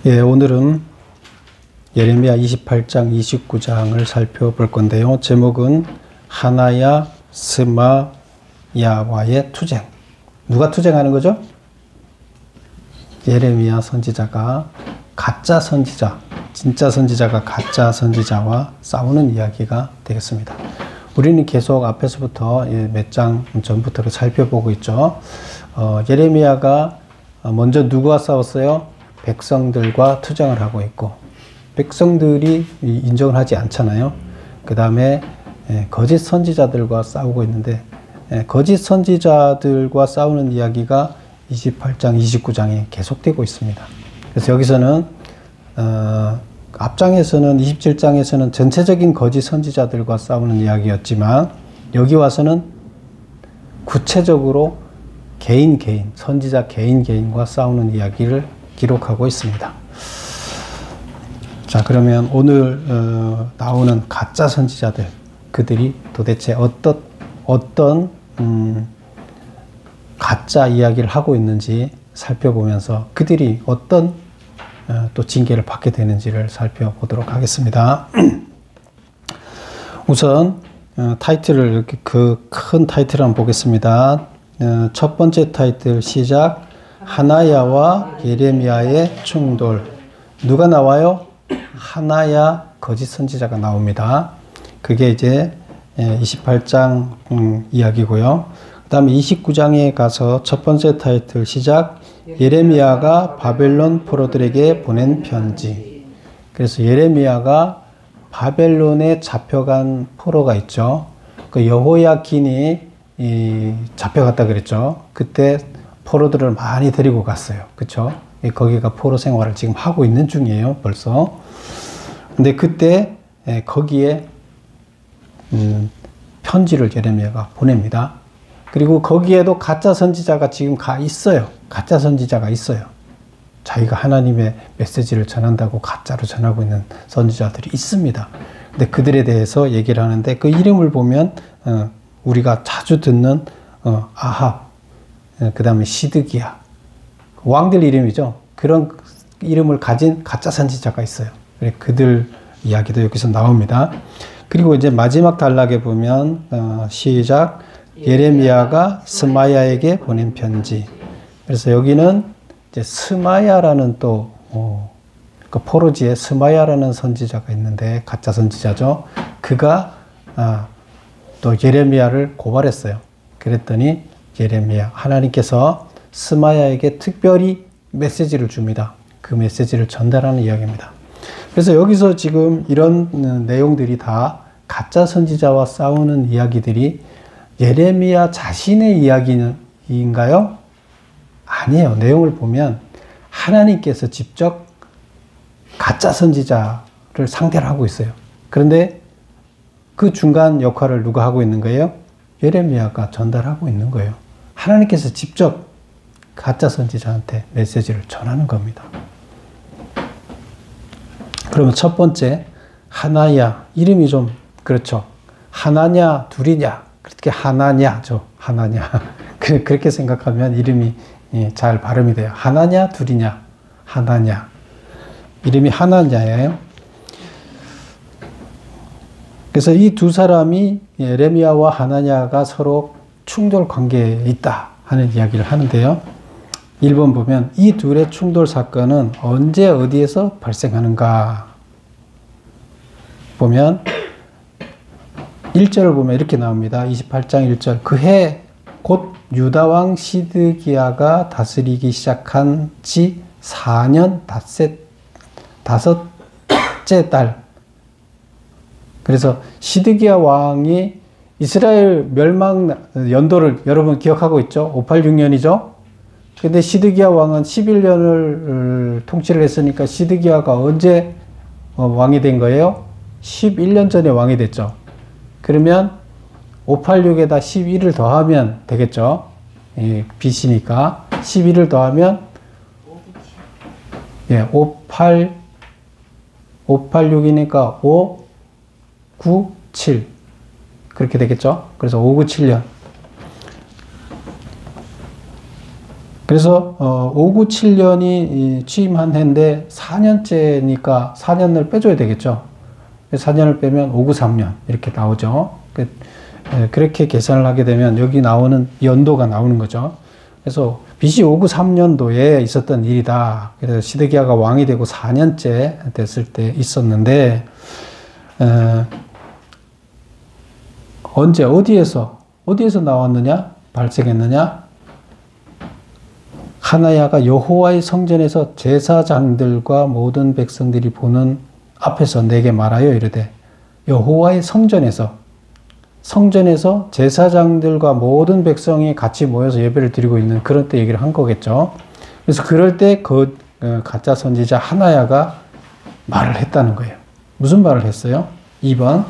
예, 오늘은 예레미야 28장, 29장을 살펴볼 건데요. 제목은 하나야, 스마야와의 투쟁. 누가 투쟁하는 거죠? 예레미야 선지자가 가짜 선지자, 진짜 선지자가 가짜 선지자와 싸우는 이야기가 되겠습니다. 우리는 계속 앞에서부터 몇 장 전부터 살펴보고 있죠. 예레미야가 먼저 누구와 싸웠어요? 백성들과 투쟁을 하고 있고, 백성들이 인정을 하지 않잖아요. 그 다음에 거짓 선지자들과 싸우고 있는데, 거짓 선지자들과 싸우는 이야기가 28장, 29장에 계속되고 있습니다. 그래서 여기서는 앞장에서는 27장에서는 전체적인 거짓 선지자들과 싸우는 이야기였지만, 여기 와서는 구체적으로 개인 선지자 개인과 싸우는 이야기를 기록하고 있습니다. 자, 그러면 오늘 나오는 가짜 선지자들, 그들이 도대체 어떤 가짜 이야기를 하고 있는지 살펴보면서 그들이 어떤 또 징계를 받게 되는지를 살펴보도록 하겠습니다. 우선 타이틀을 이렇게 그 큰 타이틀을 한번 보겠습니다. 첫 번째 타이틀 시작. 하나야와 예레미야의 충돌. 누가 나와요? 하나야 거짓 선지자가 나옵니다. 그게 이제 28장 이야기고요. 그 다음에 29장에 가서 첫 번째 타이틀 시작. 예레미야가 바벨론 포로들에게 보낸 편지. 그래서 예레미야가 바벨론에 잡혀간 포로가 있죠. 그 여호야킨이 잡혀갔다 그랬죠. 그때 포로들을 많이 데리고 갔어요. 그쵸? 거기가 포로 생활을 지금 하고 있는 중이에요, 벌써. 근데 그때 거기에 편지를 예레미야가 보냅니다. 그리고 거기에도 가짜 선지자가 지금 있어요. 가짜 선지자가 있어요. 자기가 하나님의 메시지를 전한다고 가짜로 전하고 있는 선지자들이 있습니다. 근데 그들에 대해서 얘기를 하는데, 그 이름을 보면 우리가 자주 듣는 아합, 그 다음에 시드기야, 왕들 이름이죠. 그런 이름을 가진 가짜 선지자가 있어요. 그들 이야기도 여기서 나옵니다. 그리고 이제 마지막 단락에 보면 시작. 예레미야가 스마야에게 보낸 편지. 그래서 여기는 이제 스마야라는 또 그 포로지에 스마야라는 선지자가 있는데, 가짜 선지자죠. 그가 또 예레미야를 고발했어요. 그랬더니 예레미야, 하나님께서 스마야에게 특별히 메시지를 줍니다. 그 메시지를 전달하는 이야기입니다. 그래서 여기서 지금 이런 내용들이 다 가짜 선지자와 싸우는 이야기들이 예레미야 자신의 이야기인가요? 아니에요. 내용을 보면 하나님께서 직접 가짜 선지자를 상대를 하고 있어요. 그런데 그 중간 역할을 누가 하고 있는 거예요? 예레미야가 전달하고 있는 거예요. 하나님께서 직접 가짜 선지자한테 메시지를 전하는 겁니다. 그러면 첫 번째, 하나야. 이름이 좀 그렇죠. 하나냐, 둘이냐. 그렇게 하나냐죠. 하나냐. 그렇게 생각하면 이름이 잘 발음이 돼요. 하나냐, 둘이냐. 하나냐. 이름이 하나냐예요. 그래서 이 두 사람이, 예레미야와 하나냐가 서로 충돌 관계에 있다 하는 이야기를 하는데요. 1번 보면 이 둘의 충돌 사건은 언제 어디에서 발생하는가 보면 1절을 보면 이렇게 나옵니다. 28장 1절. 그해 곧 유다왕 시드기야가 다스리기 시작한 지 4년 다섯째 달. 그래서 시드기야 왕이 이스라엘 멸망 연도를 여러분 기억하고 있죠? 586년이죠? 근데 시드기야 왕은 11년을 통치를 했으니까 시드기야가 언제 왕이 된 거예요? 11년 전에 왕이 됐죠. 그러면 586에다 11을 더하면 되겠죠. BC니까 11을 더하면 586이니까 5, 9, 7 그렇게 되겠죠. 그래서 597년. 그래서 597년이 취임한 해인데 4년째니까 4년을 빼줘야 되겠죠. 4년을 빼면 593년 이렇게 나오죠. 그렇게 계산을 하게 되면 여기 나오는 연도가 나오는 거죠. 그래서 BC 593년도에 있었던 일이다. 그래서 시드기야가 왕이 되고 4년째 됐을 때 있었는데 언제 어디에서 나왔느냐? 발생했느냐? 하나야가 여호와의 성전에서 제사장들과 모든 백성들이 보는 앞에서 내게 말하여 이르되, 여호와의 성전에서 제사장들과 모든 백성이 같이 모여서 예배를 드리고 있는 그런 때 얘기를 한 거겠죠. 그래서 그럴 때 그 가짜 선지자 하나야가 말을 했다는 거예요. 무슨 말을 했어요? 2번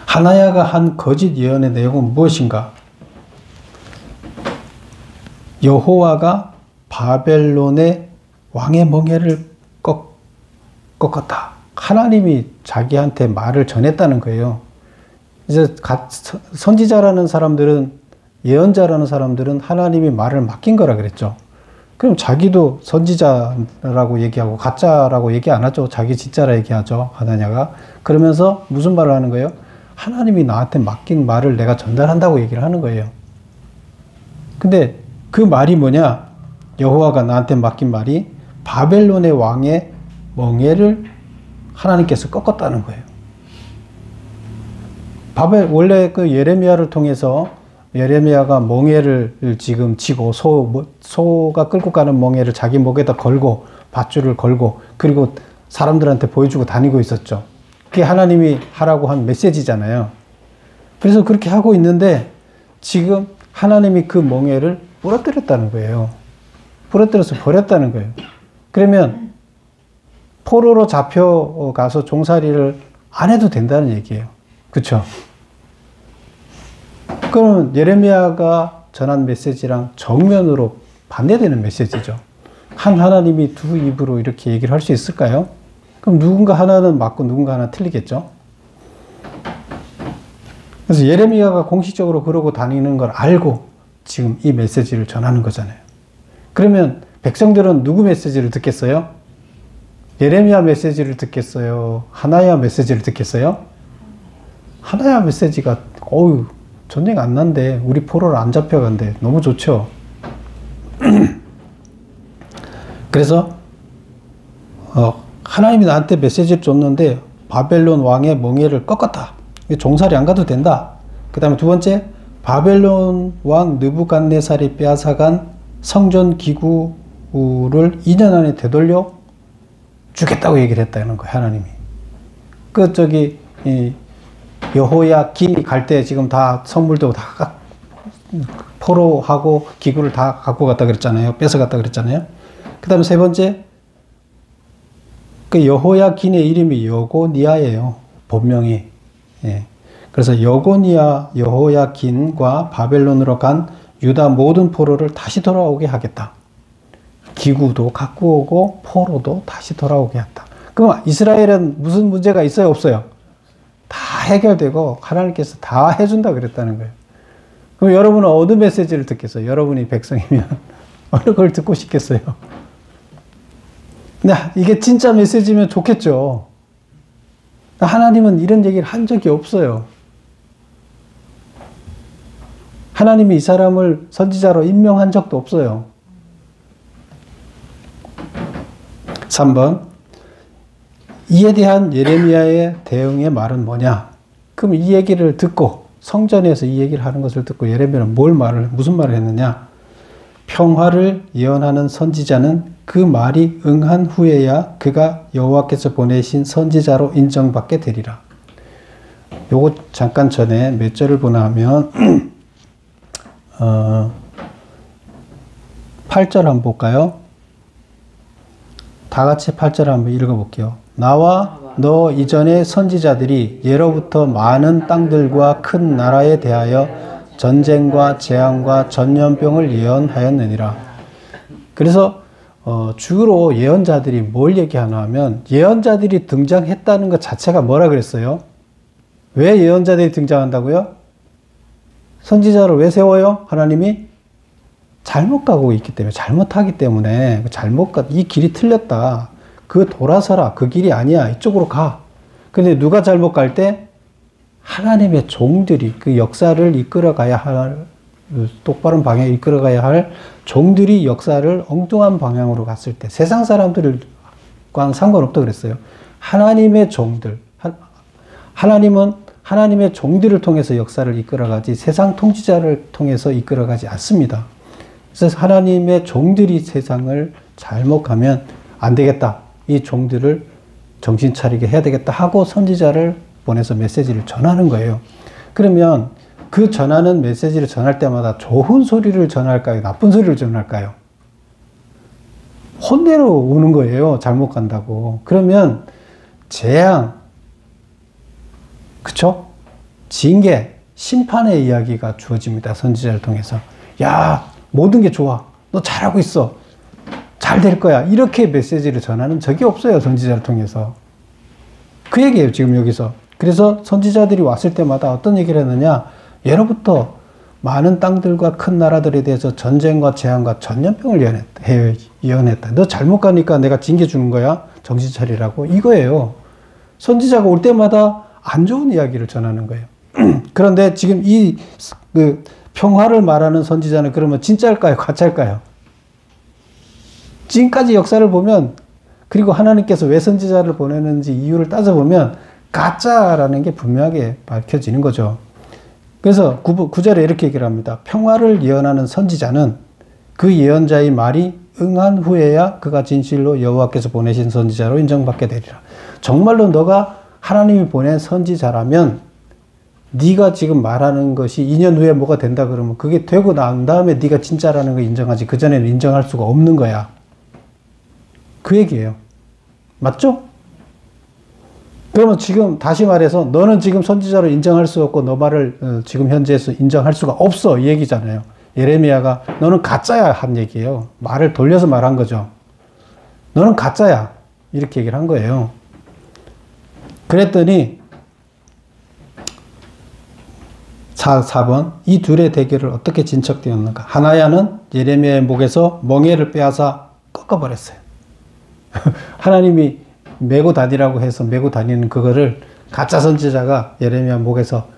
하나야가 한 거짓 예언의 내용은 무엇인가? 여호와가 바벨론의 왕의 멍에를 꺾었다. 하나님이 자기한테 말을 전했다는 거예요. 이제 선지자라는 사람들은, 예언자라는 사람들은 하나님이 말을 맡긴 거라 그랬죠. 그럼 자기도 선지자라고 얘기하고 가짜라고 얘기 안 하죠. 자기 진짜라 얘기하죠. 하나냐가. 그러면서 무슨 말을 하는 거예요? 하나님이 나한테 맡긴 말을 내가 전달한다고 얘기를 하는 거예요. 근데 그 말이 뭐냐? 여호와가 나한테 맡긴 말이 바벨론의 왕의 멍에를 하나님께서 꺾었다는 거예요. 원래 그 예레미야를 통해서 예레미야가 멍에를 지금 지고 소가 끌고 가는 멍에를 자기 목에다 걸고 밧줄을 걸고 그리고 사람들한테 보여주고 다니고 있었죠. 그게 하나님이 하라고 한 메시지잖아요. 그래서 그렇게 하고 있는데 지금 하나님이 그 멍에를 부러뜨렸다는 거예요. 부러뜨려서 버렸다는 거예요. 그러면 포로로 잡혀가서 종살이를 안 해도 된다는 얘기예요. 그렇죠? 그러면 예레미야가 전한 메시지랑 정면으로 반대되는 메시지죠. 한 하나님이 두 입으로 이렇게 얘기를 할 수 있을까요? 그럼 누군가 하나는 맞고 누군가 하나 틀리겠죠? 그래서 예레미야가 공식적으로 그러고 다니는 걸 알고 지금 이 메시지를 전하는 거잖아요. 그러면 백성들은 누구 메시지를 듣겠어요? 예레미야 메시지를 듣겠어요? 하나야 메시지를 듣겠어요? 하나야 메시지가 전쟁 안 난대. 우리 포로를 안 잡혀간대. 너무 좋죠. 그래서 하나님이 나한테 메시지를 줬는데 바벨론 왕의 멍에를 꺾었다. 종살이 안 가도 된다. 그 다음에 두 번째, 바벨론 왕 느부갓네살이 빼앗아간 성전 기구를 2년 안에 되돌려 주겠다고 얘기를 했다는 거예요. 하나님이. 여호야김이 갈 때 지금 다 선물도 다 포로하고 기구를 다 갖고 갔다 그랬잖아요. 뺏어갔다 그랬잖아요. 그 다음에 세 번째, 그 여호야긴의 이름이 여고니아예요. 본명이. 예. 그래서 여호야긴과 바벨론으로 간 유다 모든 포로를 다시 돌아오게 하겠다. 기구도 갖고 오고 포로도 다시 돌아오게 한다. 그럼 이스라엘은 무슨 문제가 있어요? 없어요? 다 해결되고 하나님께서 다 해준다 그랬다는 거예요. 그럼 여러분은 어느 메시지를 듣겠어요? 여러분이 백성이면 어느 걸 듣고 싶겠어요? 근데 이게 진짜 메시지면 좋겠죠. 하나님은 이런 얘기를 한 적이 없어요. 하나님이 이 사람을 선지자로 임명한 적도 없어요. 3번, 이에 대한 예레미야의 대응의 말은 뭐냐? 그럼 이 얘기를 듣고 성전에서 이 얘기를 하는 것을 듣고 예레미야는 무슨 말을 했느냐? 평화를 예언하는 선지자는 그 말이 응한 후에야 그가 여호와께서 보내신 선지자로 인정받게 되리라. 요거 잠깐 전에 몇 절을 보나 하면 8절 한번 볼까요? 다 같이 8절 한번 읽어볼게요. 나와 너 이전의 선지자들이 예로부터 많은 땅들과 큰 나라에 대하여 전쟁과 재앙과 전염병을 예언하였느니라. 그래서 주로 예언자들이 뭘 얘기하나 하면 예언자들이 등장했다는 것 자체가 뭐라 그랬어요? 왜 예언자들이 등장한다고요? 선지자를 왜 세워요? 하나님이 잘못 가고 있기 때문에, 잘못하기 때문에, 이 길이 틀렸다. 그 돌아서라. 그 길이 아니야. 이쪽으로 가. 근데 누가 잘못 갈 때? 하나님의 종들이 그 역사를 이끌어가야 할, 똑바른 방향에 이끌어가야 할 종들이 역사를 엉뚱한 방향으로 갔을 때, 세상 사람들과는 상관없다고 그랬어요. 하나님의 종들, 하나님은 하나님의 종들을 통해서 역사를 이끌어가지 세상 통치자를 통해서 이끌어가지 않습니다. 그래서 하나님의 종들이 세상을 잘못 가면 안 되겠다. 이 종들을 정신 차리게 해야 되겠다 하고 선지자를 보내서 메시지를 전하는 거예요. 그러면 그 전하는 메시지를 전할 때마다 좋은 소리를 전할까요? 나쁜 소리를 전할까요? 혼내러 오는 거예요. 잘못 간다고. 그러면 재앙, 그쵸? 징계, 심판의 이야기가 주어집니다. 선지자를 통해서. 야, 모든 게 좋아. 너 잘하고 있어. 잘 될 거야. 이렇게 메시지를 전하는 적이 없어요. 선지자를 통해서. 그 얘기예요. 지금 여기서. 그래서 선지자들이 왔을 때마다 어떤 얘기를 했느냐. 예로부터 많은 땅들과 큰 나라들에 대해서 전쟁과 재앙과 전염병을 예언했다. 너 잘못 가니까 내가 징계 주는 거야. 정신 차리라고. 이거예요. 선지자가 올 때마다 안 좋은 이야기를 전하는 거예요. 그런데 지금 평화를 말하는 선지자는 그러면 진짜일까요? 가짜일까요? 지금까지 역사를 보면, 그리고 하나님께서 왜 선지자를 보내는지 이유를 따져보면 가짜라는 게 분명하게 밝혀지는 거죠. 그래서 9절에 이렇게 얘기를 합니다. 평화를 예언하는 선지자는 그 예언자의 말이 응한 후에야 그가 진실로 여호와께서 보내신 선지자로 인정받게 되리라. 정말로 너가 하나님이 보낸 선지자라면 네가 지금 말하는 것이 2년 후에 뭐가 된다 그러면 그게 되고 난 다음에 네가 진짜라는 걸 인정하지, 그전에는 인정할 수가 없는 거야. 그 얘기예요. 맞죠? 그러면 지금 다시 말해서 너는 지금 선지자로 인정할 수 없고 너 말을 지금 현재에서 인정할 수가 없어, 이 얘기잖아요. 예레미야가 너는 가짜야 한 얘기예요. 말을 돌려서 말한 거죠. 너는 가짜야, 이렇게 얘기를 한 거예요. 그랬더니 4번 이 둘의 대결을 어떻게 진척되었는가. 하나야는 예레미야의 목에서 멍에를 빼앗아 꺾어버렸어요. 하나님이 메고 다니라고 해서 메고 다니는 그거를 가짜 선지자가 예레미야 목에서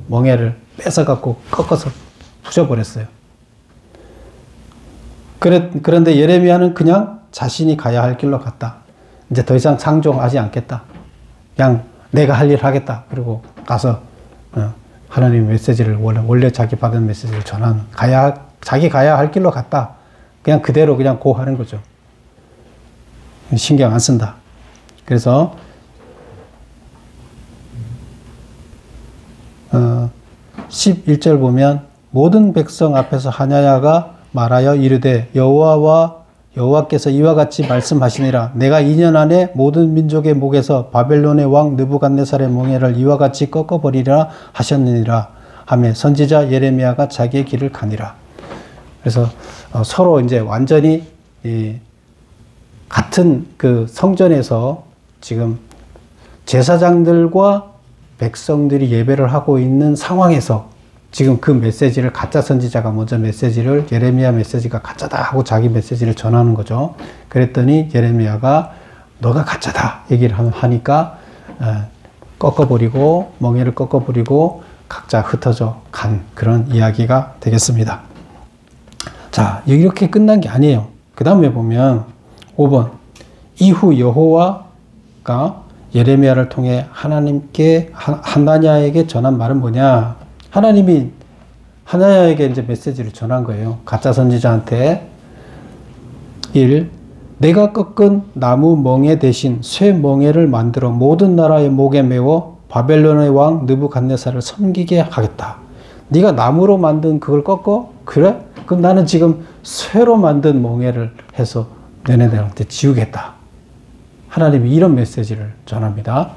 멍에를 뺏어갖고 꺾어서 부셔버렸어요. 그런데 예레미야는 그냥 자신이 가야 할 길로 갔다. 이제 더 이상 상종하지 않겠다. 그냥 내가 할 일 하겠다. 그리고 가서 하나님 메시지를 원래 자기 받은 메시지를 전하는, 자기 가야 할 길로 갔다. 그냥 그대로 그냥 고하는 거죠. 신경 안 쓴다. 그래서 11절 보면 모든 백성 앞에서 하냐야가 말하여 이르되 여호와께서 이와 같이 말씀하시니라. 내가 2년 안에 모든 민족의 목에서 바벨론의 왕 느부갓네살의 멍에를 이와 같이 꺾어버리리라 하셨느니라 하며 선지자 예레미야가 자기의 길을 가니라. 그래서 서로 이제 완전히 같은 그 성전에서 지금 제사장들과 백성들이 예배를 하고 있는 상황에서 지금 그 메시지를 가짜 선지자가 먼저 메시지를 예레미야 메시지가 가짜다 하고 자기 메시지를 전하는 거죠. 그랬더니 예레미야가 너가 가짜다 얘기를 하니까 꺾어버리고 멍에를 꺾어버리고 각자 흩어져 간 그런 이야기가 되겠습니다. 자, 이렇게 끝난 게 아니에요. 그 다음에 보면 5번 이후 여호와가 예레미야를 통해 하나님께 하나냐에게 전한 말은 뭐냐? 하나님이 하나냐에게 이제 메시지를 전한 거예요. 가짜 선지자한테 1. 내가 꺾은 나무 멍에 대신 쇠 멍에를 만들어 모든 나라의 목에 메워 바벨론의 왕 느부갓네살을 섬기게 하겠다. 네가 나무로 만든 그걸 꺾어? 그래? 그럼 나는 지금 쇠로 만든 멍에를 해서 너네들한테 지우겠다. 하나님이 이런 메시지를 전합니다.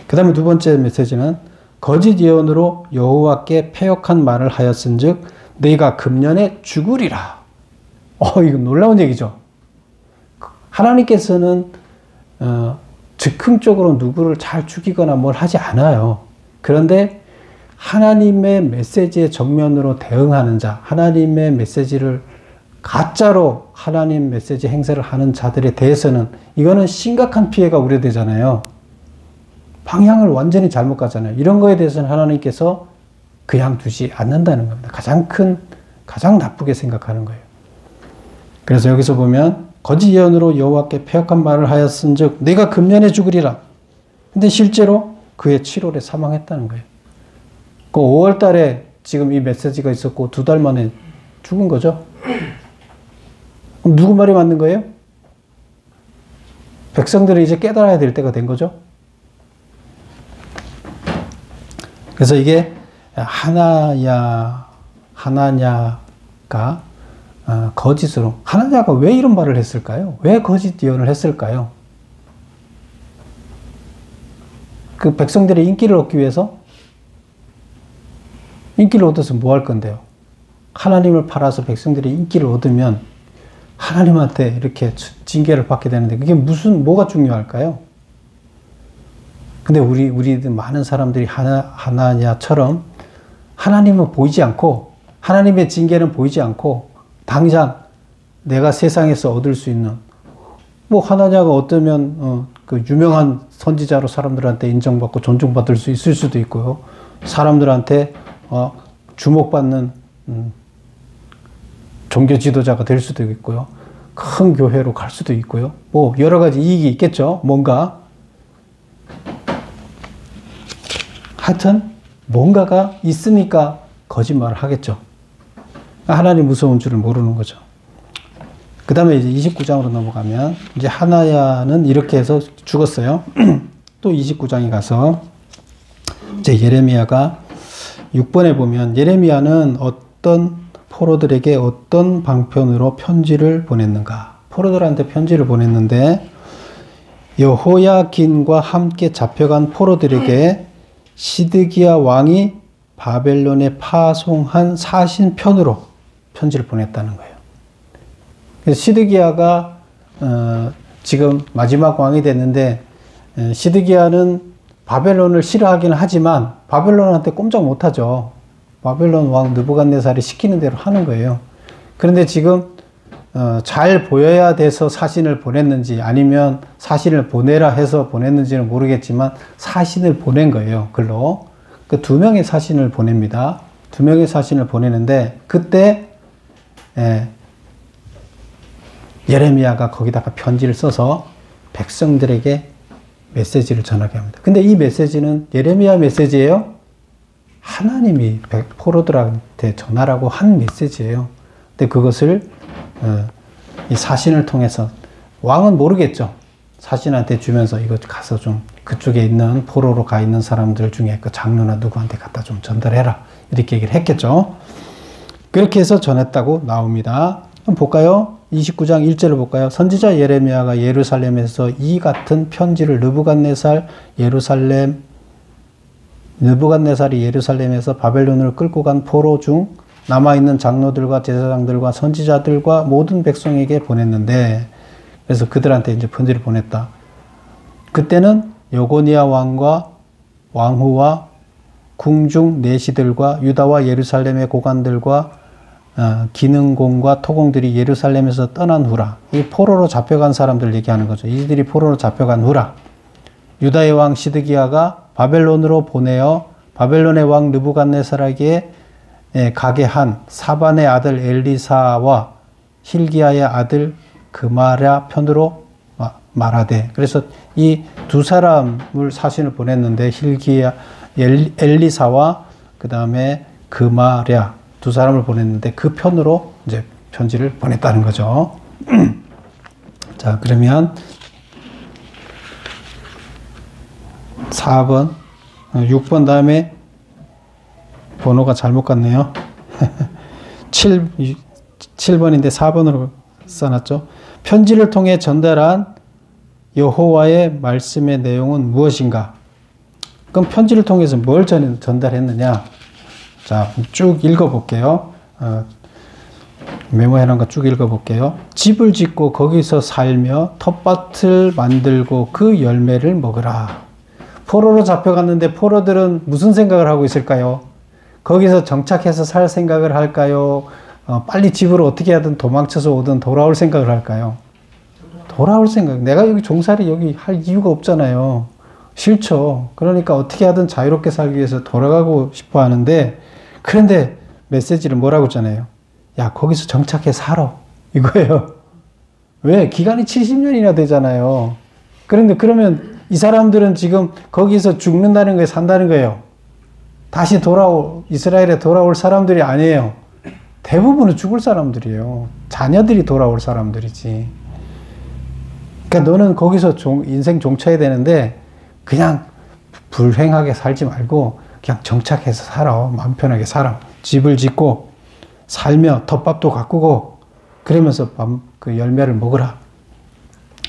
그 다음에 두 번째 메시지는 거짓 예언으로 여호와께 패역한 말을 하였은즉 네가 금년에 죽으리라. 이거 놀라운 얘기죠. 하나님께서는 즉흥적으로 누구를 잘 죽이거나 뭘 하지 않아요. 그런데 하나님의 메시지에 정면으로 대응하는 자, 하나님의 메시지를 가짜로 하나님 메시지 행세를 하는 자들에 대해서는 이거는 심각한 피해가 우려되잖아요. 방향을 완전히 잘못 가잖아요. 이런 거에 대해서는 하나님께서 그냥 두지 않는다는 겁니다. 가장 나쁘게 생각하는 거예요. 그래서 여기서 보면 거짓 예언으로 여호와께 패역한 말을 하였은즉 내가 금년에 죽으리라. 근데 실제로 그의 7월에 사망했다는 거예요. 그 5월 달에 지금 이 메시지가 있었고 2달 만에 죽은 거죠. 그럼 누구 말이 맞는 거예요? 백성들이 이제 깨달아야 될 때가 된 거죠. 그래서 이게 하나냐가 거짓으로, 하나냐가 왜 이런 말을 했을까요? 왜 거짓 예언을 했을까요? 그 백성들의 인기를 얻기 위해서? 인기를 얻어서 뭐 할 건데요? 하나님을 팔아서 백성들이 인기를 얻으면 하나님한테 이렇게 징계를 받게 되는데 그게 뭐가 중요할까요? 근데 우리들 많은 사람들이 하나냐처럼 하나님은 보이지 않고 하나님의 징계는 보이지 않고 당장 내가 세상에서 얻을 수 있는 뭐 하나냐가 어쩌면 그 유명한 선지자로 사람들한테 인정받고 존중받을 수 있을 수도 있고요. 사람들한테 주목받는 종교 지도자가 될 수도 있고요. 큰 교회로 갈 수도 있고요. 뭐 여러 가지 이익이 있겠죠. 뭔가 하여튼 뭔가가 있으니까 거짓말을 하겠죠. 하나님 무서운 줄을 모르는 거죠. 그 다음에 이제 29장으로 넘어가면 이제 하나야는 이렇게 해서 죽었어요. 또 29장에 가서 이제 예레미야가 6번에 보면 예레미야는 어떤 포로들에게 어떤 방편으로 편지를 보냈는가. 포로들한테 편지를 보냈는데 여호야긴과 함께 잡혀간 포로들에게 시드기야 왕이 바벨론에 파송한 사신편으로 편지를 보냈다는 거예요. 그래서 시드기야가 지금 마지막 왕이 됐는데 시드기야는 바벨론을 싫어하기는 하지만 바벨론한테 꼼짝 못하죠. 바벨론 왕 느부갓네살이 시키는 대로 하는 거예요. 그런데 지금 잘 보여야 돼서 사신을 보냈는지 아니면 사신을 보내라 해서 보냈는지는 모르겠지만 사신을 보낸 거예요. 글로. 그 2명의 사신을 보냅니다. 2명의 사신을 보내는데 그때 예레미야가 거기다가 편지를 써서 백성들에게 메시지를 전하게 합니다. 근데 이 메시지는 예레미야 메시지예요? 하나님이 포로들한테 전하라고 한 메시지예요. 근데 그것을 이 사신을 통해서 왕은 모르겠죠. 사신한테 주면서 이거 가서 좀 그쪽에 있는 포로로 가 있는 사람들 중에 그 장로나 누구한테 갖다 좀 전달해라. 이렇게 얘기를 했겠죠. 그렇게 해서 전했다고 나옵니다. 한번 볼까요? 29장 1절을 볼까요? 선지자 예레미야가 예루살렘에서 이 같은 편지를 느부갓네살이 예루살렘에서 바벨론을 끌고 간 포로 중 남아있는 장로들과 제사장들과 선지자들과 모든 백성에게 보냈는데, 그래서 그들한테 이제 편지를 보냈다. 그때는 여고니아 왕과 왕후와 궁중 내시들과 유다와 예루살렘의 고관들과 기능공과 토공들이 예루살렘에서 떠난 후라. 이 포로로 잡혀간 사람들 얘기하는 거죠. 이들이 포로로 잡혀간 후라. 유다의 왕 시드기야가 바벨론으로 보내어 바벨론의 왕 느부갓네살에게 가게 한 사반의 아들 엘리사와 힐기야의 아들 그마랴 편으로 말하되. 그래서 이 두 사람을 사신을 보냈는데 힐기야, 엘리사와 그 다음에 그마랴 두 사람을 보냈는데 그 편으로 이제 편지를 보냈다는 거죠. 자, 그러면 4번, 6번 다음에 번호가 잘못 갔네요. 7번인데 4번으로 써놨죠. 편지를 통해 전달한 여호와의 말씀의 내용은 무엇인가? 그럼 편지를 통해서 뭘 전달했느냐? 자, 쭉 읽어볼게요. 메모해놓은 거 쭉 읽어볼게요. 집을 짓고 거기서 살며 텃밭을 만들고 그 열매를 먹으라. 포로로 잡혀갔는데 포로들은 무슨 생각을 하고 있을까요? 거기서 정착해서 살 생각을 할까요? 빨리 집으로 어떻게 하든 도망쳐서 오든 돌아올 생각을 할까요? 돌아올 생각. 내가 여기 종살이 여기 할 이유가 없잖아요. 싫죠. 그러니까 어떻게 하든 자유롭게 살기 위해서 돌아가고 싶어 하는데, 그런데 메시지를 뭐라고 했잖아요. 야, 거기서 정착해 살아. 이거예요. 왜? 기간이 70년이나 되잖아요. 그런데 그러면 이 사람들은 지금 거기서 죽는다는 거예요? 산다는 거예요? 다시 이스라엘에 돌아올 사람들이 아니에요. 대부분은 죽을 사람들이에요. 자녀들이 돌아올 사람들이지. 그러니까 너는 거기서 인생 종쳐야 되는데 그냥 불행하게 살지 말고 그냥 정착해서 살아. 마음 편하게 살아. 집을 짓고 살며 텃밥도 가꾸고 그러면서 그 열매를 먹으라.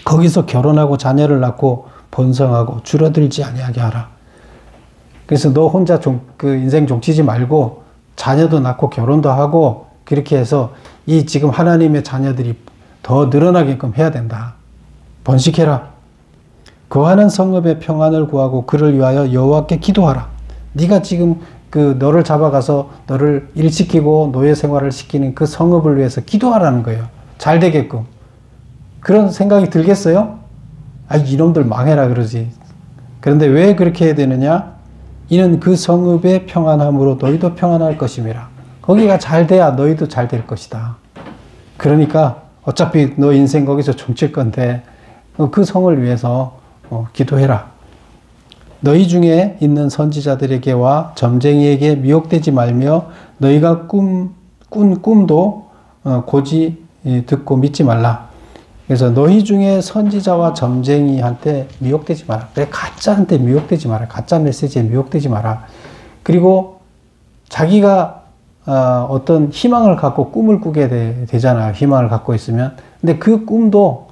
거기서 결혼하고 자녀를 낳고 번성하고 줄어들지 아니하게 하라. 그래서 너 혼자 그 인생 종치지 말고 자녀도 낳고 결혼도 하고 그렇게 해서 이 지금 하나님의 자녀들이 더 늘어나게끔 해야 된다. 번식해라. 거하는 성읍의 평안을 구하고 그를 위하여 여호와께 기도하라. 네가 지금 그 너를 잡아가서 너를 일시키고 노예 생활을 시키는 그 성읍을 위해서 기도하라는 거예요. 잘 되게끔. 그런 생각이 들겠어요? 아, 이놈들 망해라 그러지. 그런데 왜 그렇게 해야 되느냐? 이는 그 성읍의 평안함으로 너희도 평안할 것임이라. 거기가 잘 돼야 너희도 잘 될 것이다. 그러니까 어차피 너 인생 거기서 종칠 건데 그 성을 위해서 기도해라. 너희 중에 있는 선지자들에게와 점쟁이에게 미혹되지 말며 너희가 꾼 꿈도 고지 듣고 믿지 말라. 그래서 너희 중에 선지자와 점쟁이한테 미혹되지 마라. 그래, 가짜한테 미혹되지 마라. 가짜 메시지에 미혹되지 마라. 그리고 자기가 어떤 희망을 갖고 꿈을 꾸게 되잖아요. 희망을 갖고 있으면. 근데 그 꿈도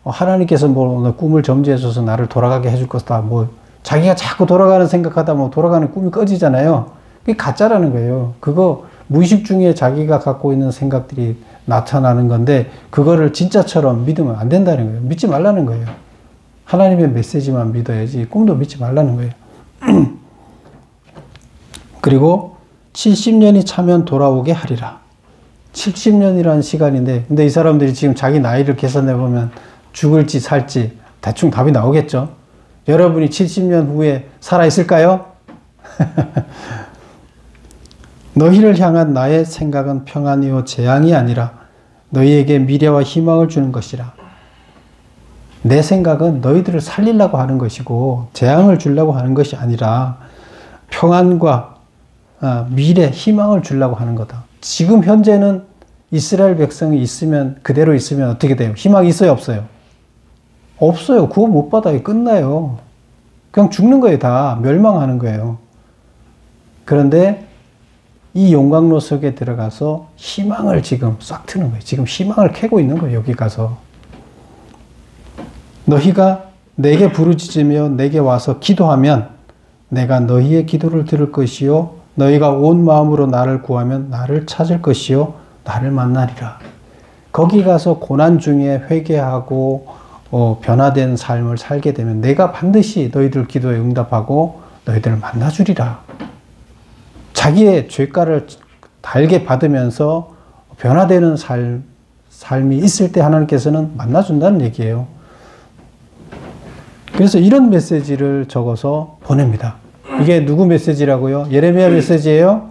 하나님께서 뭐 꿈을 점지해줘서 나를 돌아가게 해줄 것이다. 뭐 자기가 자꾸 돌아가는 생각하다 뭐 돌아가는 꿈이 꺼지잖아요. 그게 가짜라는 거예요. 그거 무의식 중에 자기가 갖고 있는 생각들이 나타나는 건데 그거를 진짜처럼 믿으면 안 된다는 거예요. 믿지 말라는 거예요. 하나님의 메시지만 믿어야지 꿈도 믿지 말라는 거예요. 그리고 70년이 차면 돌아오게 하리라. 70년이라는 시간인데 근데 이 사람들이 지금 자기 나이를 계산해 보면 죽을지 살지 대충 답이 나오겠죠. 여러분이 70년 후에 살아있을까요? 너희를 향한 나의 생각은 평안이요 재앙이 아니라 너희에게 미래와 희망을 주는 것이라. 내 생각은 너희들을 살리려고 하는 것이고 재앙을 주려고 하는 것이 아니라 평안과 미래, 희망을 주려고 하는 거다. 지금 현재는 이스라엘 백성이 그대로 있으면 어떻게 돼요? 희망이 있어요, 없어요? 없어요. 구원 못 받아요. 끝나요. 그냥 죽는 거예요. 다 멸망하는 거예요. 그런데 이 용광로 속에 들어가서 희망을 지금 싹 트는 거예요. 지금 희망을 캐고 있는 거예요. 여기 가서. 너희가 내게 부르짖으며 내게 와서 기도하면 내가 너희의 기도를 들을 것이요 너희가 온 마음으로 나를 구하면 나를 찾을 것이요 나를 만나리라. 거기 가서 고난 중에 회개하고 변화된 삶을 살게 되면 내가 반드시 너희들 기도에 응답하고 너희들을 만나주리라. 자기의 죄가를 달게 받으면서 변화되는 삶이 있을 때 하나님께서는 만나준다는 얘기예요. 그래서 이런 메시지를 적어서 보냅니다. 이게 누구 메시지라고요? 예레미야 메시지예요?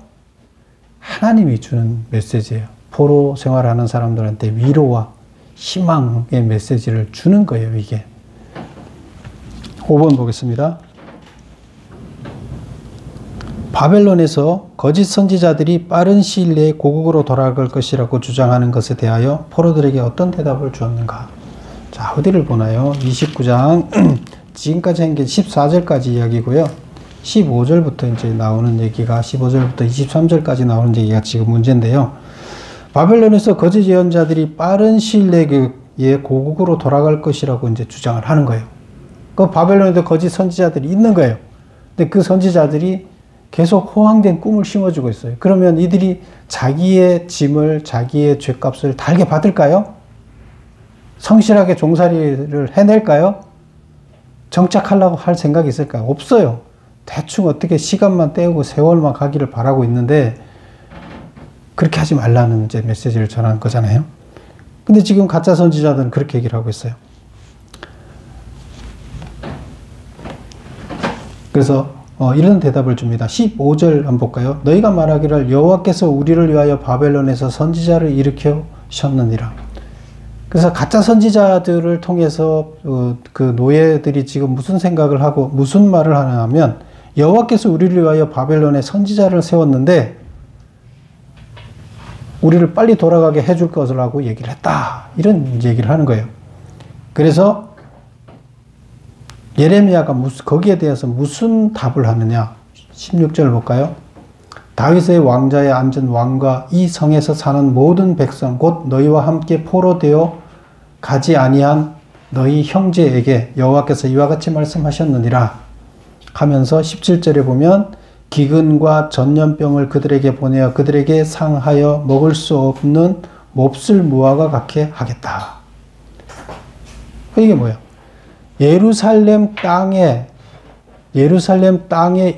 하나님이 주는 메시지예요. 포로 생활하는 사람들한테 위로와 희망의 메시지를 주는 거예요, 이게. 5번 보겠습니다. 바벨론에서 거짓 선지자들이 빠른 시일 내에 고국으로 돌아갈 것이라고 주장하는 것에 대하여 포로들에게 어떤 대답을 주었는가? 자, 어디를 보나요? 29장, 지금까지 한 게 14절까지 이야기고요. 15절부터 이제 나오는 얘기가, 15절부터 23절까지 나오는 얘기가 지금 문제인데요. 바벨론에서 거짓 예언자들이 빠른 시일 내에 고국으로 돌아갈 것이라고 이제 주장을 하는 거예요. 그 바벨론에도 거짓 선지자들이 있는 거예요. 근데 그 선지자들이 계속 호황된 꿈을 심어주고 있어요. 그러면 이들이 자기의 짐을, 자기의 죄값을 달게 받을까요? 성실하게 종살이를 해낼까요? 정착하려고 할 생각이 있을까요? 없어요. 대충 어떻게 시간만 때우고 세월만 가기를 바라고 있는데 그렇게 하지 말라는 이제 메시지를 전하는 거잖아요. 근데 지금 가짜 선지자들은 그렇게 얘기를 하고 있어요. 그래서 이런 대답을 줍니다. 15절 한번 볼까요? 너희가 말하기를 여호와께서 우리를 위하여 바벨론에서 선지자를 일으키셨느니라. 그래서 가짜 선지자들을 통해서 그 노예들이 지금 무슨 생각을 하고 무슨 말을 하냐 하면 여호와께서 우리를 위하여 바벨론에 선지자를 세웠는데 우리를 빨리 돌아가게 해줄 것이라고 얘기를 했다. 이런 얘기를 하는 거예요. 그래서 예레미야가 거기에 대해서 무슨 답을 하느냐. 16절 볼까요? 다윗의 왕자에 앉은 왕과 이 성에서 사는 모든 백성 곧 너희와 함께 포로되어 가지 아니한 너희 형제에게 여호와께서 이와 같이 말씀하셨느니라 하면서 17절에 보면 기근과 전염병을 그들에게 보내어 그들에게 상하여 먹을 수 없는 몹쓸 무화과 같게 하겠다. 이게 뭐예요? 예루살렘 땅에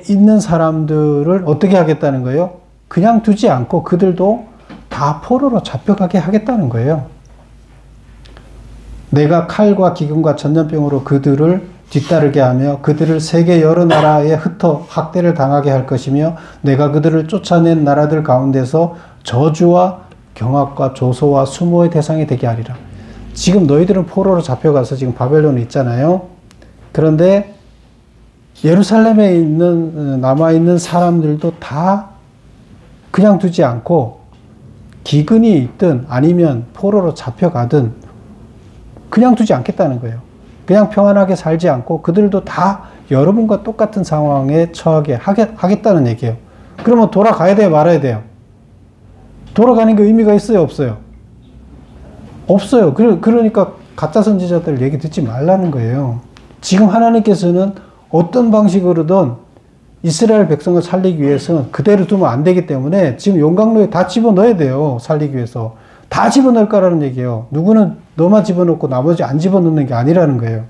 있는 사람들을 어떻게 하겠다는 거예요? 그냥 두지 않고 그들도 다 포로로 잡혀가게 하겠다는 거예요. 내가 칼과 기근과 전염병으로 그들을 뒤따르게 하며 그들을 세계 여러 나라에 흩어 학대를 당하게 할 것이며 내가 그들을 쫓아낸 나라들 가운데서 저주와 경악과 조소와 수모의 대상이 되게 하리라. 지금 너희들은 포로로 잡혀가서 지금 바벨론에 있잖아요. 그런데 예루살렘에 남아있는 사람들도 다 그냥 두지 않고 기근이 있든 아니면 포로로 잡혀가든 그냥 두지 않겠다는 거예요. 그냥 평안하게 살지 않고 그들도 다 여러분과 똑같은 상황에 처하게 하겠다는 얘기예요. 그러면 돌아가야 돼요? 말아야 돼요? 돌아가는 게 의미가 있어요? 없어요? 없어요. 그러니까 가짜 선지자들 얘기 듣지 말라는 거예요. 지금 하나님께서는 어떤 방식으로든 이스라엘 백성을 살리기 위해서는 그대로 두면 안 되기 때문에 지금 용광로에 다 집어넣어야 돼요. 살리기 위해서. 다 집어넣을 거라는 얘기예요. 누구는 너만 집어넣고 나머지 안 집어넣는 게 아니라는 거예요.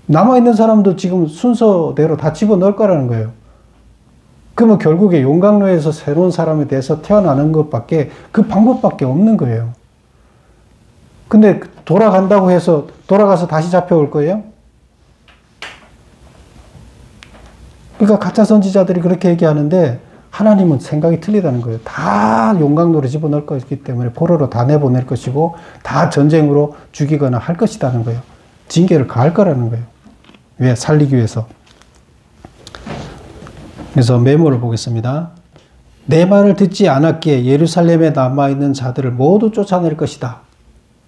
남아있는 사람도 지금 순서대로 다 집어넣을 거라는 거예요. 그러면 결국에 용광로에서 새로운 사람에 대해서 태어나는 것밖에 그 방법밖에 없는 거예요. 근데 돌아간다고 해서 돌아가서 다시 잡혀올 거예요? 그러니까 가짜 선지자들이 그렇게 얘기하는데 하나님은 생각이 틀리다는 거예요. 다 용광로로 집어넣을 것이기 때문에 포로로 다 내보낼 것이고 다 전쟁으로 죽이거나 할 것이라는 거예요. 징계를 가할 거라는 거예요. 왜? 살리기 위해서. 그래서 메모를 보겠습니다. 내 말을 듣지 않았기에 예루살렘에 남아있는 자들을 모두 쫓아낼 것이다.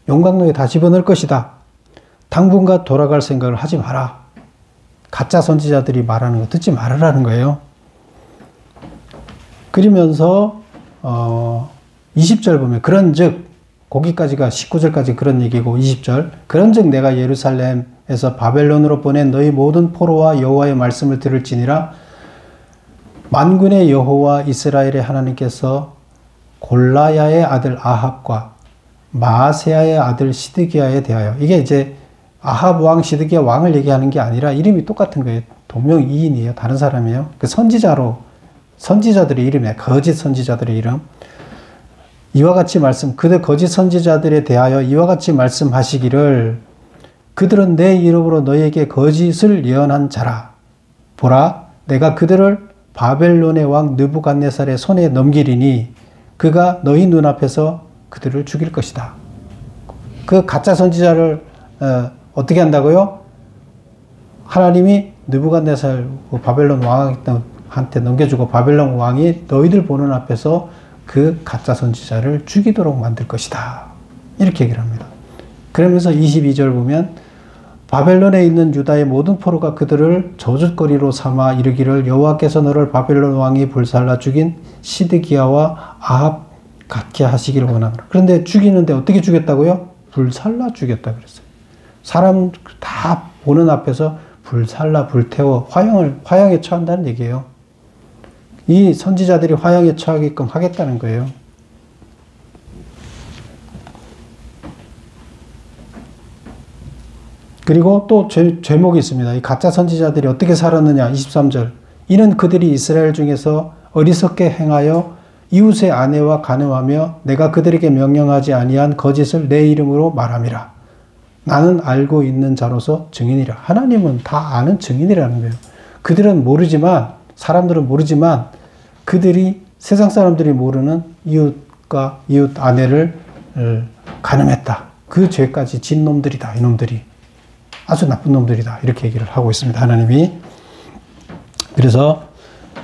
용광로에 다 집어넣을 것이다. 당분간 돌아갈 생각을 하지 마라. 가짜 선지자들이 말하는 거 듣지 말으라는 거예요. 그러면서 20절 보면 그런즉 거기까지가 19절까지 그런 얘기고 20절 그런즉 내가 예루살렘에서 바벨론으로 보낸 너희 모든 포로와 여호와의 말씀을 들을지니라 만군의 여호와 이스라엘의 하나님께서 골라야의 아들 아합과 마아세야의 아들 시드기야에 대하여 이게 이제 아합 왕 시드기야 왕을 얘기하는 게 아니라 이름이 똑같은 거예요. 동명이인이에요. 다른 사람이에요. 그 선지자들의 이름이에요. 거짓 선지자들의 이름. 이와 같이 그들 거짓 선지자들에 대하여 이와 같이 말씀하시기를 그들은 내 이름으로 너희에게 거짓을 예언한 자라. 보라, 내가 그들을 바벨론의 왕 느부갓네살의 손에 넘기리니 그가 너희 눈앞에서 그들을 죽일 것이다. 그 가짜 선지자를 어떻게 한다고요? 하나님이 느부갓네살 바벨론 왕한테 넘겨주고 바벨론 왕이 너희들 보는 앞에서 그 가짜 선지자를 죽이도록 만들 것이다. 이렇게 얘기를 합니다. 그러면서 22절 보면 바벨론에 있는 유다의 모든 포로가 그들을 저주거리로 삼아 이르기를 여호와께서 너를 바벨론 왕이 불살라 죽인 시드기야와 아합 같게 하시기를 원합니다. 그런데 죽이는데 어떻게 죽였다고요? 불살라 죽였다 그랬어요. 사람 다 보는 앞에서 불살라 불태워 화형에 처한다는 얘기예요. 이 선지자들이 화형에 처하게끔 하겠다는 거예요. 그리고 또 제목이 있습니다. 이 가짜 선지자들이 어떻게 살았느냐. 23절. 이는 그들이 이스라엘 중에서 어리석게 행하여 이웃의 아내와 간음하며 내가 그들에게 명령하지 아니한 거짓을 내 이름으로 말함이라. 나는 알고 있는 자로서 증인이라. 하나님은 다 아는 증인이라는 거예요. 그들은 모르지만, 사람들은 모르지만 그들이, 세상 사람들이 모르는 이웃과 이웃 아내를 간음했다. 그 죄까지 진 놈들이다. 이놈들이 아주 나쁜 놈들이다. 이렇게 얘기를 하고 있습니다. 하나님이. 그래서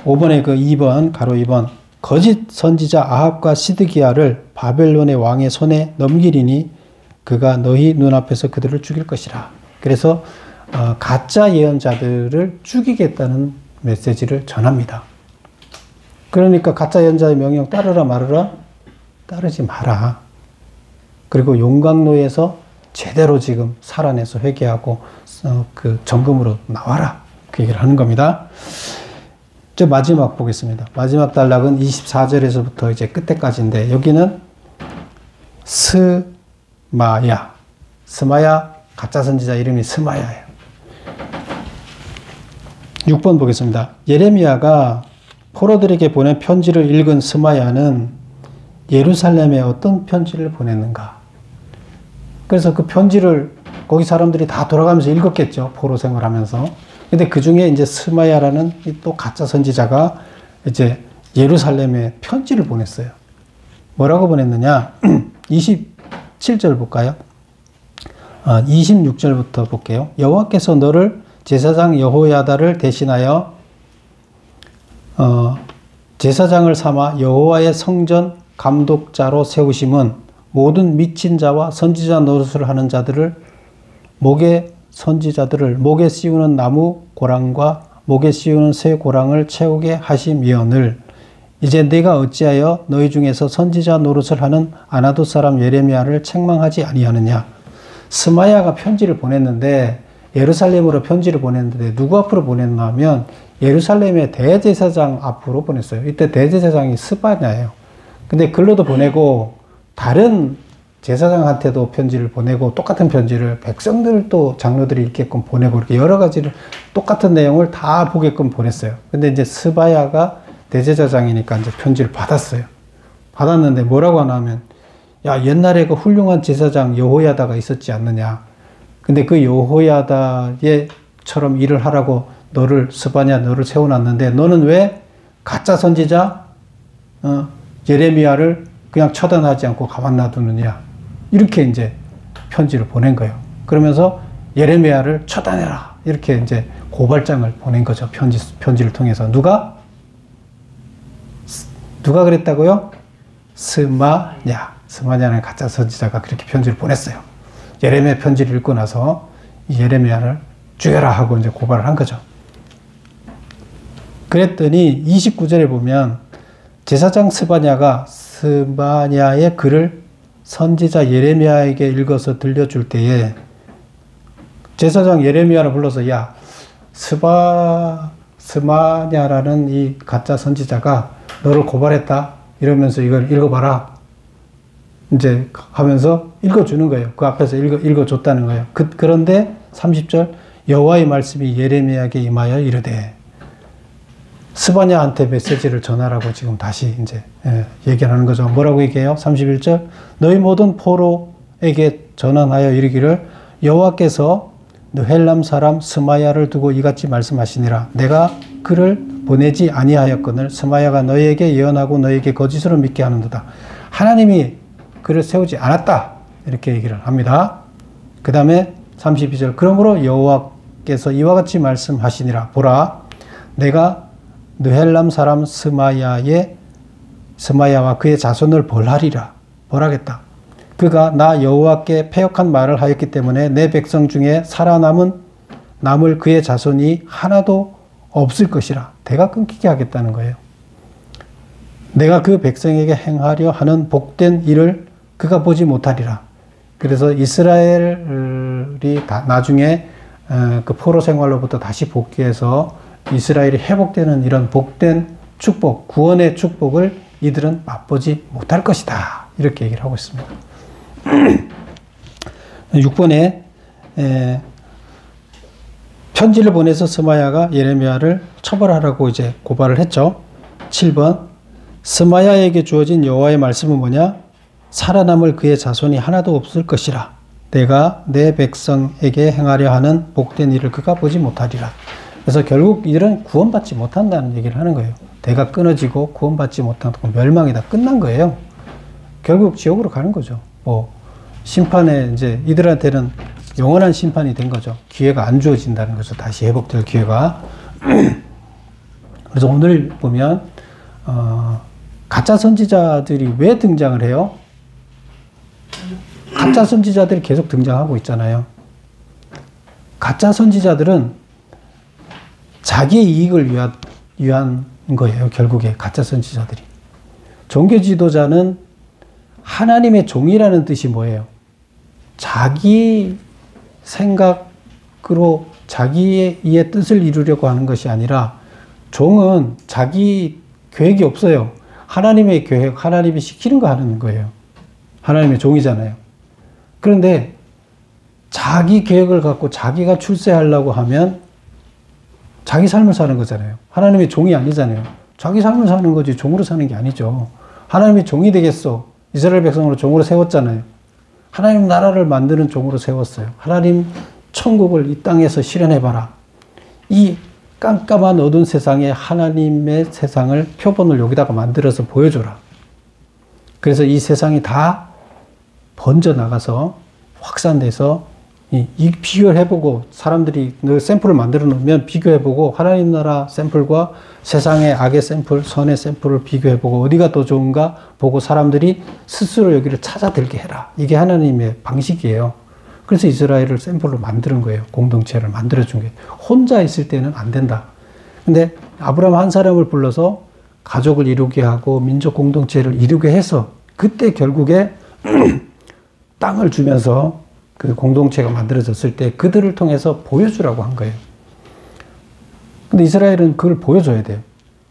5번에 그 2번 가로 2번 거짓 선지자 아합과 시드기야를 바벨론의 왕의 손에 넘기리니 그가 너희 눈앞에서 그들을 죽일 것이라. 그래서 가짜 예언자들을 죽이겠다는 메시지를 전합니다. 그러니까 가짜 예언자의 명령 따르라 말으라? 따르지 마라. 그리고 용광로에서 제대로 지금 살아내서 회개하고 그 정금으로 나와라. 그 얘기를 하는 겁니다. 저 마지막 보겠습니다. 마지막 단락은 24절에서부터 이제 끝에까지인데 여기는 스마야. 스마야, 가짜 선지자 이름이 스마야예요. 6번 보겠습니다. 예레미야가 포로들에게 보낸 편지를 읽은 스마야는 예루살렘에 어떤 편지를 보냈는가? 그래서 그 편지를 거기 사람들이 다 돌아가면서 읽었겠죠. 포로 생활하면서. 근데 그 중에 이제 스마야라는 또 가짜 선지자가 이제 예루살렘에 편지를 보냈어요. 뭐라고 보냈느냐? 27절 볼까요? 26절부터 볼게요. 여호와께서 너를 제사장 여호야다를 대신하여 제사장을 삼아 여호와의 성전 감독자로 세우심은 모든 미친 자와 선지자 노릇을 하는 자들을 목에 씌우는 나무 고랑과 목에 씌우는 새 고랑을 채우게 하심이언을 이제 내가 어찌하여 너희 중에서 선지자 노릇을 하는 아나돗 사람 예레미야를 책망하지 아니하느냐. 스마야가 편지를 보냈는데 예루살렘으로 편지를 보냈는데 누구 앞으로 보냈나 하면 예루살렘의 대제사장 앞으로 보냈어요. 이때 대제사장이 스바냐예요. 근데 글로도 보내고 다른 제사장한테도 편지를 보내고 똑같은 편지를 백성들도 장로들이 읽게끔 보내고 이렇게 여러 가지를 똑같은 내용을 다 보게끔 보냈어요. 근데 이제 스바야가 대제사장이니까 이제 편지를 받았어요. 받았는데 뭐라고 하냐면 야, 옛날에 그 훌륭한 제사장 여호야다가 있었지 않느냐. 근데 그 여호야다처럼 일을 하라고 스바냐 너를 세워놨는데 너는 왜 가짜 선지자 예레미야를 그냥 처단하지 않고 가만 놔두느냐. 이렇게 이제 편지를 보낸 거예요. 그러면서 예레미야를 처단해라. 이렇게 이제 고발장을 보낸 거죠. 편지를 통해서. 누가 그랬다고요? 스마냐는 가짜 선지자가 그렇게 편지를 보냈어요. 예레미야 편지를 읽고 나서 예레미야를 죽여라 하고 이제 고발을 한 거죠. 그랬더니 29절에 보면 제사장 스마냐의 글을 선지자 예레미야에게 읽어서 들려줄 때에 제사장 예레미야를 불러서 야, 스마냐라는 이 가짜 선지자가 너를 고발했다. 이러면서 이걸 읽어봐라. 이제 하면서 읽어주는 거예요. 그 앞에서 읽어줬다는 거예요. 그런데 30절 여호와의 말씀이 예레미야에게 임하여 이르되 스바냐한테 메시지를 전하라고 지금 다시 이제 얘기하는 거죠. 뭐라고 얘기해요? 31절 너희 모든 포로에게 전환하여 이르기를 여호와께서 느헬람 사람 스마야를 두고 이같이 말씀하시니라. 내가 그를 보내지 아니하였거늘 스마야가 너희에게 예언하고 너희에게 거짓으로 믿게 하는도다. 하나님이 그를 세우지 않았다. 이렇게 얘기를 합니다. 그 다음에 32절 그러므로 여호와께서 이와 같이 말씀하시니라. 보라 내가 느헬람 사람 스마야와 그의 자손을 벌하리라. 벌하겠다. 그가 나 여호와께 패역한 말을 하였기 때문에 내 백성 중에 남을 그의 자손이 하나도 없을 것이라. 대가 끊기게 하겠다는 거예요. 내가 그 백성에게 행하려 하는 복된 일을 그가 보지 못하리라. 그래서 이스라엘이 나중에 그 포로 생활로부터 다시 복귀해서 이스라엘이 회복되는 이런 복된 축복, 구원의 축복을 이들은 맛보지 못할 것이다. 이렇게 얘기를 하고 있습니다. 6번에 편지를 보내서 스마야가 예레미야를 처벌하라고 이제 고발을 했죠. 7번 스마야에게 주어진 여호와의 말씀은 뭐냐? 살아남을 그의 자손이 하나도 없을 것이라. 내가 내 백성에게 행하려 하는 복된 일을 그가 보지 못하리라. 그래서 결국 이들은 구원받지 못한다는 얘기를 하는 거예요. 대가 끊어지고 구원받지 못하고 멸망이 다 끝난 거예요. 결국 지옥으로 가는 거죠. 뭐 심판에 이제 이들한테는 영원한 심판이 된 거죠. 기회가 안 주어진다는 거죠. 다시 회복될 기회가. 그래서 오늘 보면 가짜 선지자들이 왜 등장을 해요? 가짜 선지자들이 계속 등장하고 있잖아요. 가짜 선지자들은 자기의 이익을 위한 거예요. 결국에 가짜 선지자들이. 종교 지도자는 하나님의 종이라는 뜻이 뭐예요? 자기 생각으로 자기의 뜻을 이루려고 하는 것이 아니라 종은 자기 계획이 없어요. 하나님의 계획, 하나님이 시키는 거 하는 거예요. 하나님의 종이잖아요. 그런데 자기 계획을 갖고 자기가 출세하려고 하면 자기 삶을 사는 거잖아요. 하나님의 종이 아니잖아요. 자기 삶을 사는 거지 종으로 사는 게 아니죠. 하나님의 종이 되겠어. 이스라엘 백성으로 종으로 세웠잖아요. 하나님 나라를 만드는 종으로 세웠어요. 하나님 천국을 이 땅에서 실현해봐라. 이 깜깜한 어두운 세상에 하나님의 세상을 표본을 여기다가 만들어서 보여줘라. 그래서 이 세상이 다 번져나가서 확산돼서 이 비교를 해보고 사람들이 샘플을 만들어 놓으면 비교해보고 하나님 나라 샘플과 세상의 악의 샘플, 선의 샘플을 비교해보고 어디가 더 좋은가 보고 사람들이 스스로 여기를 찾아들게 해라. 이게 하나님의 방식이에요. 그래서 이스라엘을 샘플로 만드는 거예요. 공동체를 만들어준 거예요. 혼자 있을 때는 안 된다. 근데 아브라함 한 사람을 불러서 가족을 이루게 하고 민족 공동체를 이루게 해서 그때 결국에 땅을 주면서 그 공동체가 만들어졌을 때 그들을 통해서 보여주라고 한 거예요. 근데 이스라엘은 그걸 보여줘야 돼요.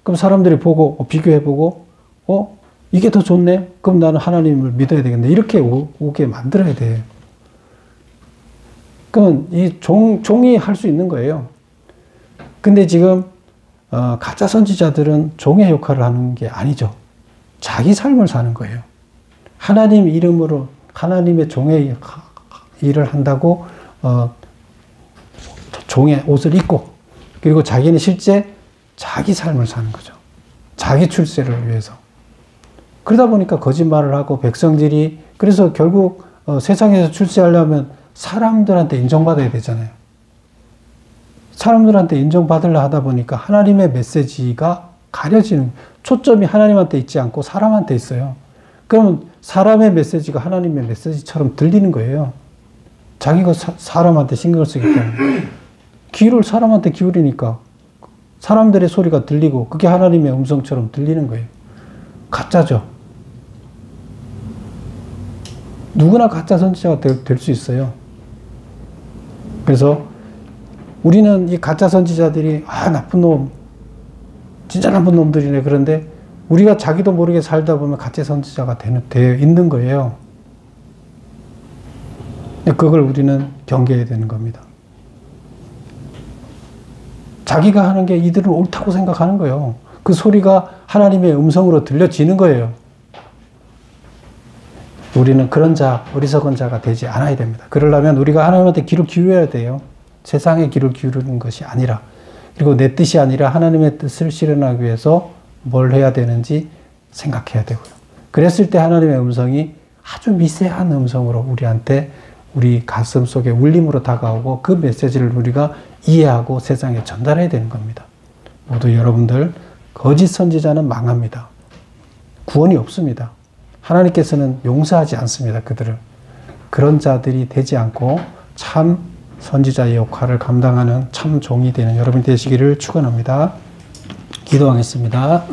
그럼 사람들이 보고 비교해보고 이게 더 좋네? 그럼 나는 하나님을 믿어야 되겠네. 이렇게 오게 만들어야 돼요. 그러면 이 종이 할 수 있는 거예요. 근데 지금 가짜 선지자들은 종의 역할을 하는 게 아니죠. 자기 삶을 사는 거예요. 하나님 이름으로 하나님의 종의 일을 한다고 종의 옷을 입고 그리고 자기는 실제 자기 삶을 사는 거죠. 자기 출세를 위해서. 그러다 보니까 거짓말을 하고 백성들이 그래서 결국 세상에서 출세하려면 사람들한테 인정받아야 되잖아요. 사람들한테 인정받으려 하다 보니까 하나님의 메시지가 가려지는 초점이 하나님한테 있지 않고 사람한테 있어요. 그러면 사람의 메시지가 하나님의 메시지처럼 들리는 거예요. 자기가 사람한테 신경을 쓰기 때문에. 귀를 사람한테 기울이니까 사람들의 소리가 들리고 그게 하나님의 음성처럼 들리는 거예요. 가짜죠. 누구나 가짜 선지자가 될 수 있어요. 그래서 우리는 이 가짜 선지자들이 나쁜 놈, 진짜 나쁜 놈들이네. 그런데 우리가 자기도 모르게 살다 보면 가짜 선지자가 되어 있는 거예요. 그걸 우리는 경계해야 되는 겁니다. 자기가 하는 게 이들은 옳다고 생각하는 거예요. 그 소리가 하나님의 음성으로 들려지는 거예요. 우리는 그런 자, 어리석은 자가 되지 않아야 됩니다. 그러려면 우리가 하나님한테 귀를 기울여야 돼요. 세상에 귀를 기울이는 것이 아니라. 그리고 내 뜻이 아니라 하나님의 뜻을 실현하기 위해서 뭘 해야 되는지 생각해야 되고요. 그랬을 때 하나님의 음성이 아주 미세한 음성으로 우리한테 우리 가슴 속에 울림으로 다가오고 그 메시지를 우리가 이해하고 세상에 전달해야 되는 겁니다. 모두 여러분들 거짓 선지자는 망합니다. 구원이 없습니다. 하나님께서는 용서하지 않습니다. 그들을. 그런 자들이 되지 않고 참 선지자의 역할을 감당하는 참 종이 되는 여러분 되시기를 축원합니다. 기도하겠습니다.